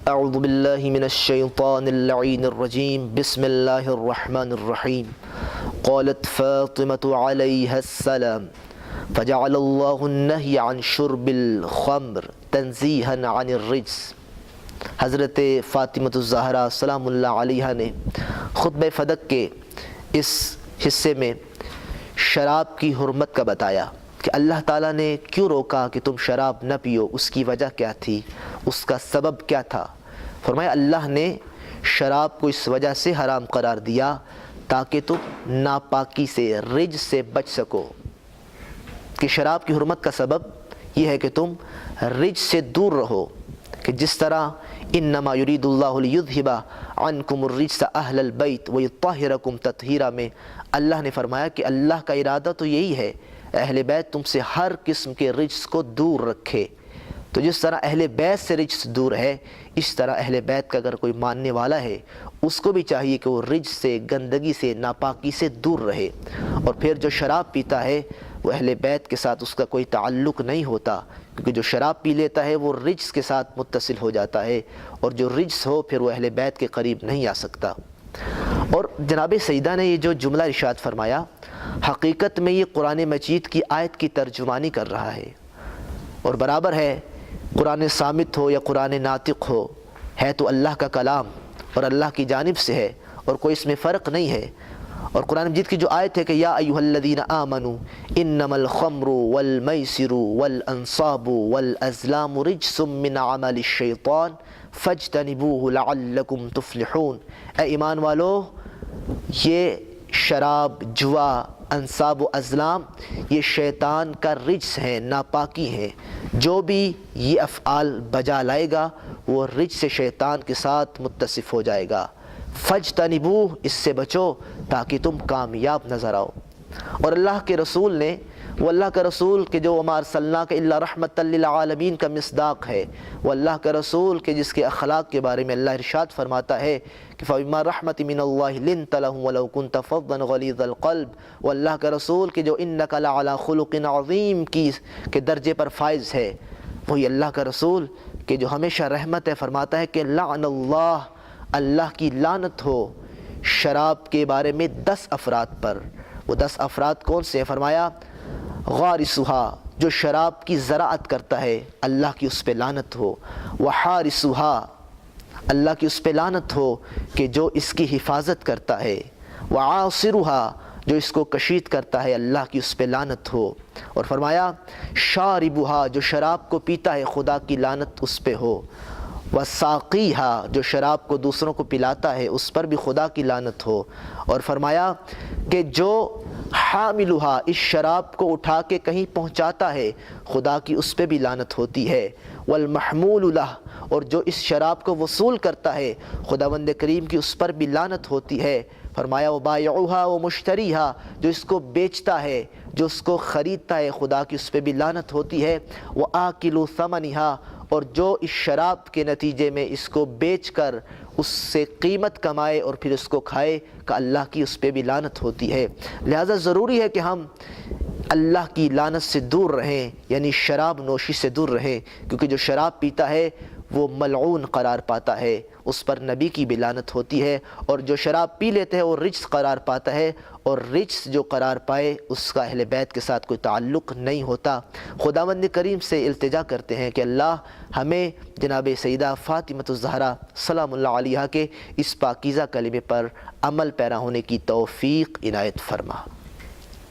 اعوذ باللہ من الشیطان اللعین الرجیم بسم اللہ الرحمن الرحیم قالت فاطمة علیہ السلام فجعل اللہ النہی عن شرب الخمر تنزیہا عن الرجس۔ حضرت فاطمہ الزہرا سلام اللہ علیہ نے خطبہ فدق کے اس حصے میں شراب کی حرمت کا بتایا کہ اللہ تعالیٰ نے کیوں روکا کہ تم شراب نہ پیو، اس کی وجہ کیا تھی، اس کا سبب کیا تھا۔ فرمایا اللہ نے شراب کو اس وجہ سے حرام قرار دیا تاکہ تم ناپاکی سے، رجس سے بچ سکو، کہ شراب کی حرمت کا سبب یہ ہے کہ تم رجس سے دور رہو، کہ جس طرح انما یرید اللہ لیذھب عنکم الرجس اہل البیت ویطہرکم تطہیرا میں اللہ نے فرمایا کہ اللہ کا ارادہ تو یہی ہے اہل بیت تم سے ہر قسم کے رجس کو دور رکھے۔ تو جس طرح اہل بیت سے رجس دور ہے، اس طرح اہل بیت کا اگر کوئی ماننے والا ہے اس کو بھی چاہیے کہ وہ رجس سے، گندگی سے، ناپاکی سے دور رہے۔ اور پھر جو شراب پیتا ہے وہ اہل بیت کے ساتھ اس کا کوئی تعلق نہیں ہوتا، کیونکہ جو شراب پی لیتا ہے وہ رجس کے ساتھ متصل ہو جاتا ہے، اور جو رجس ہو پھر وہ اہل بیت کے قریب نہیں آ سکتا۔ اور جناب سیدہ نے یہ جو جملہ ارشاد فرمایا، حقیقت میں یہ قرآن مجید کی آیت کی ترجمانی کر رہا ہے، اور برابر ہے قرآن صامت ہو یا قرآن ناطق ہو، ہے تو اللہ کا کلام اور اللہ کی جانب سے ہے، اور کوئی اس میں فرق نہیں ہے۔ اور قرآن مجید کی جو آیت ہے کہ یا ایھا الذین آمنوا انما الخمر والمیسر والانصاب والازلام رجس من عمل الشیطان فاجتنبوہ لعلکم تفلحون۔ اے ایمان والو، یہ شراب، جوا، انصاب و ازلام یہ شیطان کا رجس ہیں، ناپاکی ہیں۔ جو بھی یہ افعال بجا لائے گا وہ رجس سے شیطان کے ساتھ متصف ہو جائے گا۔ فاجتنبوہ، اس سے بچو تاکہ تم کامیاب نظر آؤ۔ اور اللہ کے رسول نے، وہ اللہ کا رسول کہ جو وما ارسلناک الا رحمۃ للعالمین کا مصداق ہے، وہ اللہ کا رسول کہ جس کے اخلاق کے بارے میں اللہ ارشاد فرماتا ہے کہ فبما رحمۃ من اللہ لنت لهم ولو كنت فظا غلیظ القلب، وہ اللہ کا رسول کہ جو انک لعلی خلق عظیم کی کے درجے پر فائز ہے، وہی اللہ کا رسول کہ جو ہمیشہ رحمت ہے، فرماتا ہے کہ لعن اللہ، اللہ کی لعنت ہو شراب کے بارے میں 10 افراد پر۔ وہ 10 افراد کون سے ہیں؟ فرمایا غارسھا، جو شراب کی زراعت کرتا ہے اللہ کی اس پہ لعنت ہو، وحارسھا، اللہ کی اس پہ لعنت ہو کہ جو اس کی حفاظت کرتا ہے، وعاصرھا، جو اس کو کشید کرتا ہے اللہ کی اس پہ لعنت ہو۔ اور فرمایا شاربھا، جو شراب کو پیتا ہے خدا کی لعنت اس پہ ہو، وساقیھا، جو شراب کو دوسروں کو پلاتا ہے اس پر بھی خدا کی لعنت ہو۔ اور فرمایا کہ جو حاملھا، اس شراب کو اٹھا کے کہیں پہنچاتا ہے خدا کی اس پہ بھی لعنت ہوتی ہے۔ والمحمول لہ، اور جو اس شراب کو وصول کرتا ہے خداوند کریم کی اس پر بھی لعنت ہوتی ہے۔ فرمایا وبائعھا ومشتریھا، جو اس کو بیچتا ہے، جو اس کو خریدتا ہے خدا کی اس پہ بھی لعنت ہوتی ہے۔ وآکل ثمنھا، اور جو اس شراب کے نتیجے میں اس کو بیچ کر اس سے قیمت کمائے اور پھر اس کو کھائے کہ اللہ کی اس پہ بھی لعنت ہوتی ہے۔ لہٰذا ضروری ہے کہ ہم اللہ کی لعنت سے دور رہیں، یعنی شراب نوشی سے دور رہیں، کیونکہ جو شراب پیتا ہے وہ ملعون قرار پاتا ہے، اس پر نبی کی بھی لعنت ہوتی ہے۔ اور جو شراب پی لیتے ہیں وہ رجس قرار پاتا ہے، اور رجس جو قرار پائے اس کا اہل بیت کے ساتھ کوئی تعلق نہیں ہوتا۔ خداوند کریم سے التجا کرتے ہیں کہ اللہ ہمیں جناب سیدہ فاطمہ الزہرا سلام اللہ علیہا کے اس پاکیزہ کلمے پر عمل پیرا ہونے کی توفیق عنایت فرما۔